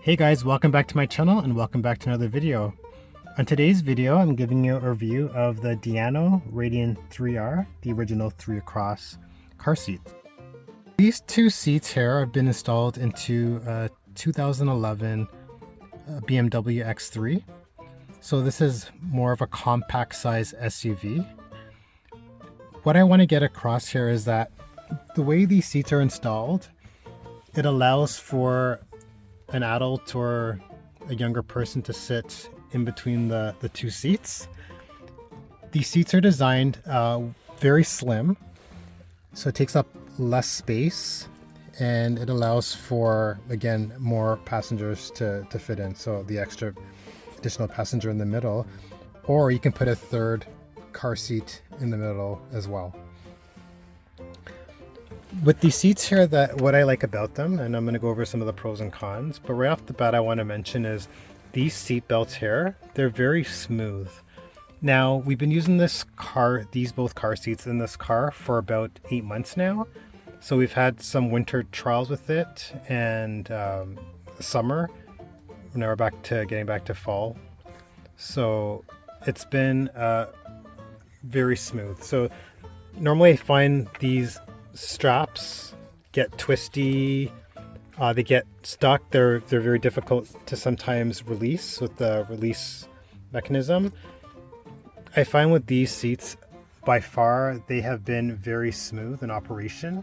Hey guys, welcome back to my channel and welcome back to another video. On today's video, I'm giving you a review of the diono Radian 3R, the original 3 across car seat. These two seats here have been installed into a 2011 BMW X3. So this is more of a compact size SUV. What I want to get across here is that the way these seats are installed, it allows for an adult or a younger person to sit in between the two seats. These seats are designed very slim, so it takes up less space and it allows for, again, more passengers to fit in. So the extra additional passenger in the middle, or you can put a third car seat in the middle as well. With these seats here, what I like about them, and I'm going to go over some of the pros and cons, but right off the bat I want to mention is these seat belts here, they're very smooth. Now, we've been using both car seats in this car for about 8 months now. So we've had some winter trials with it and summer. Now we're getting back to fall. So it's been very smooth. So normally I find these straps get twisty, they get stuck, they're very difficult to sometimes release with the release mechanism. I find with these seats, by far, they have been very smooth in operation.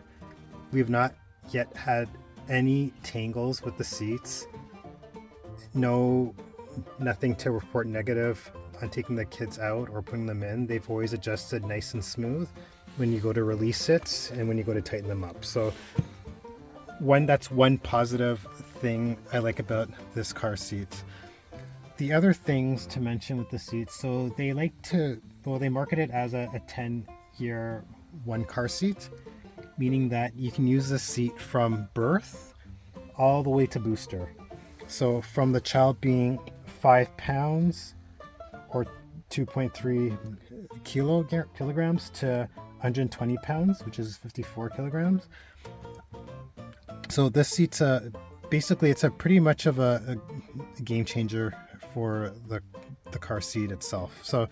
We've not yet had any tangles with the seats. Nothing to report negative on taking the kids out or putting them in. They've always adjusted nice and smooth when you go to release it and when you go to tighten them up. So that's one positive thing I like about this car seat. The other things to mention with the seats, so they market it as a 10-year one car seat, meaning that you can use this seat from birth all the way to booster. So from the child being 5 pounds or 2.3 kilograms to 120 pounds, which is 54 kilograms. So this seat's basically it's a pretty much of a game changer for the car seat itself. So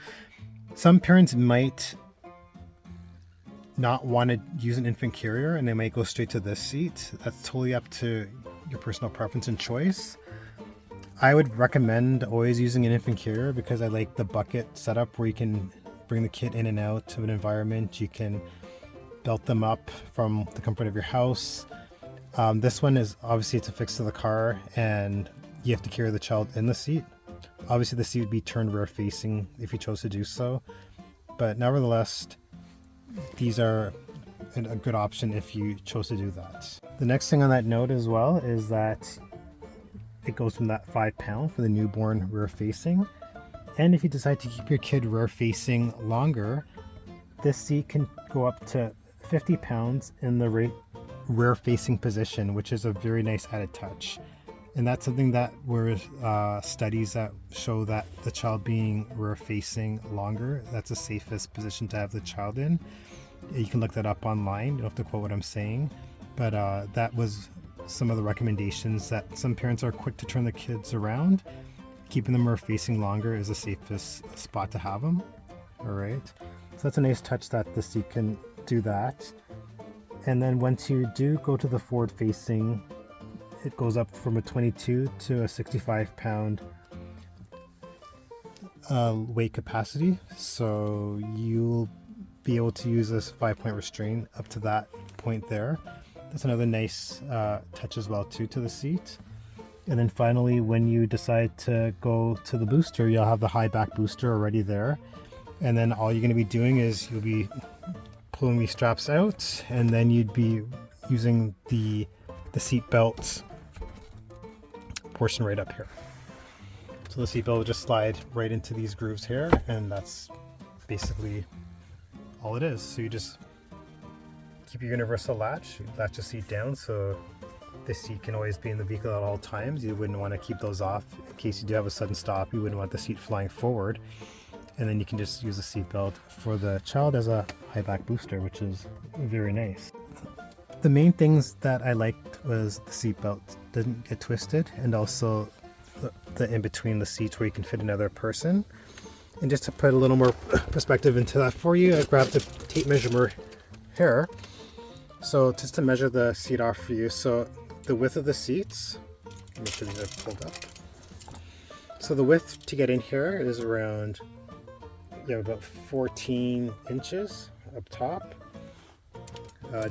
some parents might not want to use an infant carrier and they might go straight to this seat. That's totally up to your personal preference and choice. I would recommend always using an infant carrier because I like the bucket setup where you can bring the kid in and out of an environment. You can belt them up from the comfort of your house. This one is obviously it's affixed to the car and you have to carry the child in the seat. Obviously the seat would be turned rear facing if you chose to do so, but nevertheless these are a good option if you chose to do that. The next thing on that note as well is that it goes from that 5 pound for the newborn rear facing. And if you decide to keep your kid rear facing longer, this seat can go up to 50 pounds in the rear facing position, which is a very nice added touch. And that's something that studies that show that the child being rear facing longer, that's the safest position to have the child in. You can look that up online, you don't have to quote what I'm saying, but that was some of the recommendations, that some parents are quick to turn the kids around. Keeping them rear facing longer is the safest spot to have them. All right, so that's a nice touch that the seat can do that. And then once you do go to the forward facing, it goes up from a 22 to a 65 pound weight capacity. So you'll be able to use this 5-point restraint up to that point there. That's another nice touch as well too to the seat. And then finally, when you decide to go to the booster, you'll have the high back booster already there. And then all you're going to be doing is you'll be pulling these straps out, and then you'd be using the seat belt portion right up here. So the seat belt will just slide right into these grooves here, and that's basically all it is. So you just keep your universal latch, you latch the seat down so the seat can always be in the vehicle at all times. You wouldn't want to keep those off in case you do have a sudden stop. You wouldn't want the seat flying forward. And then you can just use the seat belt for the child as a high back booster, which is very nice. The main things that I liked was the seat belt didn't get twisted, and also the in between the seats where you can fit another person. And just to put a little more perspective into that for you, I grabbed a tape measure here. So just to measure the seat off for you. So the width of the seats, make sure these are pulled up. So the width to get in here is around, about 14 inches up top.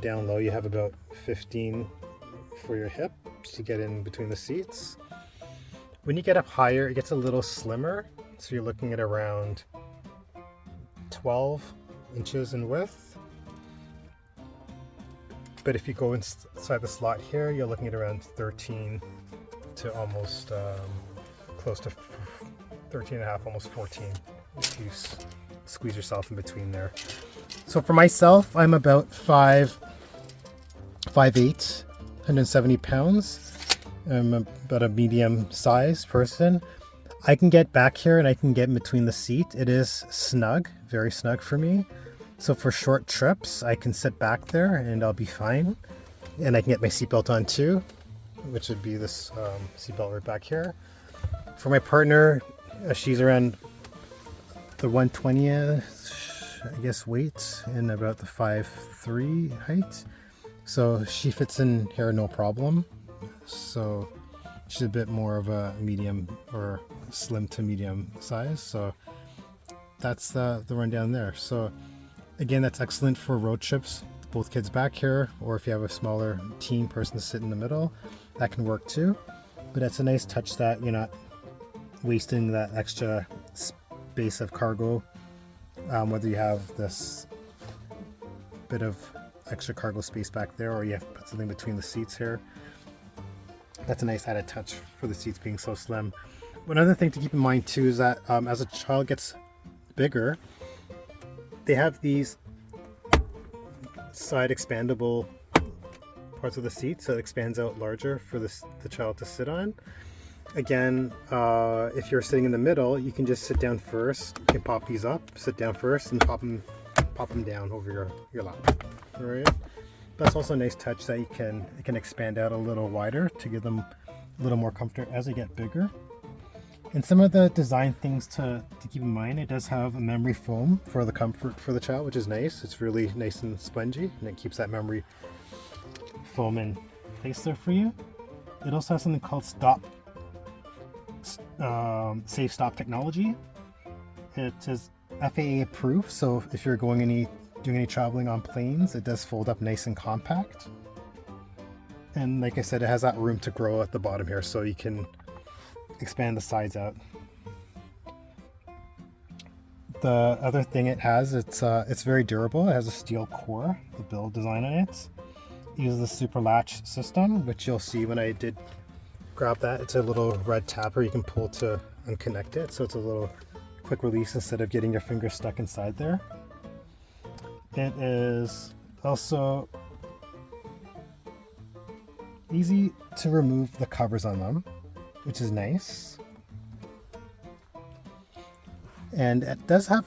Down low you have about 15 for your hip to get in between the seats. When you get up higher, it gets a little slimmer. So you're looking at around 12 inches in width. But if you go inside the slot here, you're looking at around 13 to almost close to 13 and a half, almost 14, if you squeeze yourself in between there. So for myself, I'm about 5'8", 170 pounds. I'm about a medium sized person. I can get back here and I can get in between the seat. It is snug, very snug for me. So for short trips, I can sit back there and I'll be fine. And I can get my seatbelt on too, which would be this seatbelt right back here. For my partner, she's around the 120, I guess, weight and about the 5'3" height. So she fits in here no problem. So she's a bit more of a medium or slim to medium size. So that's the rundown there. So again, that's excellent for road trips, both kids back here, or if you have a smaller teen person to sit in the middle, that can work too. But that's a nice touch that you're not wasting that extra space of cargo, whether you have this bit of extra cargo space back there or you have to put something between the seats here. That's a nice added touch for the seats being so slim. One other thing to keep in mind too is that as a child gets bigger, they have these side expandable parts of the seat, so it expands out larger for the child to sit on. Again, if you're sitting in the middle, you can just sit down first. You can pop these up, sit down first, and pop them down over your lap. All right. That's also a nice touch that it can expand out a little wider to give them a little more comfort as they get bigger. And some of the design things to keep in mind, it does have a memory foam for the comfort for the child, which is nice. It's really nice and spongy, and it keeps that memory foam in place there for you. It also has something called safe stop technology. It is FAA approved, so if you're doing any traveling on planes, it does fold up nice and compact. And like I said, it has that room to grow at the bottom here, so you can expand the sides out. The other thing it has, it's very durable. It has a steel core, the build design on it. It uses the super latch system, which you'll see when I did grab that. It's a little red tapper you can pull to unconnect it, so it's a little quick release instead of getting your finger stuck inside there. It is also easy to remove the covers on them, which is nice. And it does have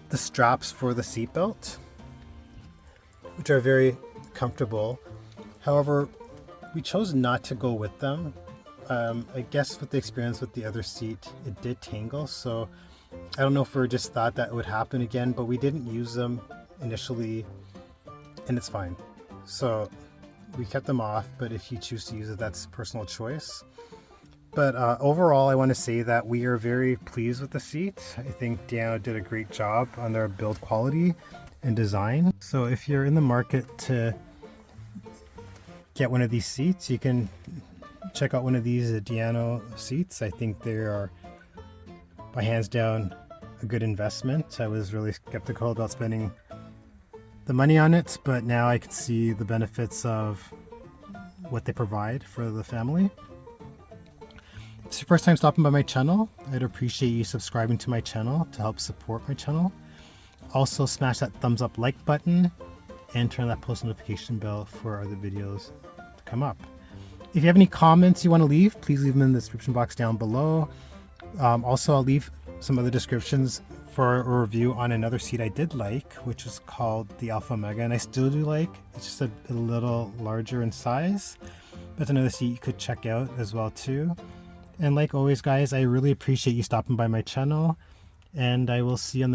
the straps for the seatbelt, which are very comfortable. However, we chose not to go with them. I guess with the experience with the other seat, it did tangle, so I don't know if we just thought that it would happen again, but we didn't use them initially and it's fine. So we kept them off, but if you choose to use it, that's personal choice. But overall, I want to say that we are very pleased with the seat. I think diono did a great job on their build quality and design. So if you're in the market to get one of these seats, you can check out one of these diono seats. I think they are, by hands down, a good investment. I was really skeptical about spending the money on it, but now I can see the benefits of what they provide for the family. If it's your first time stopping by my channel, I'd appreciate you subscribing to my channel to help support my channel. Also smash that thumbs up like button and turn that post notification bell for other videos to come up. If you have any comments you want to leave, please leave them in the description box down below. Also, I'll leave some other descriptions for a review on another seat I did like, which is called the Alpha Omega, and I still do like. It's just a little larger in size. That's another seat you could check out as well too. And like always, guys, I really appreciate you stopping by my channel, and I will see you on the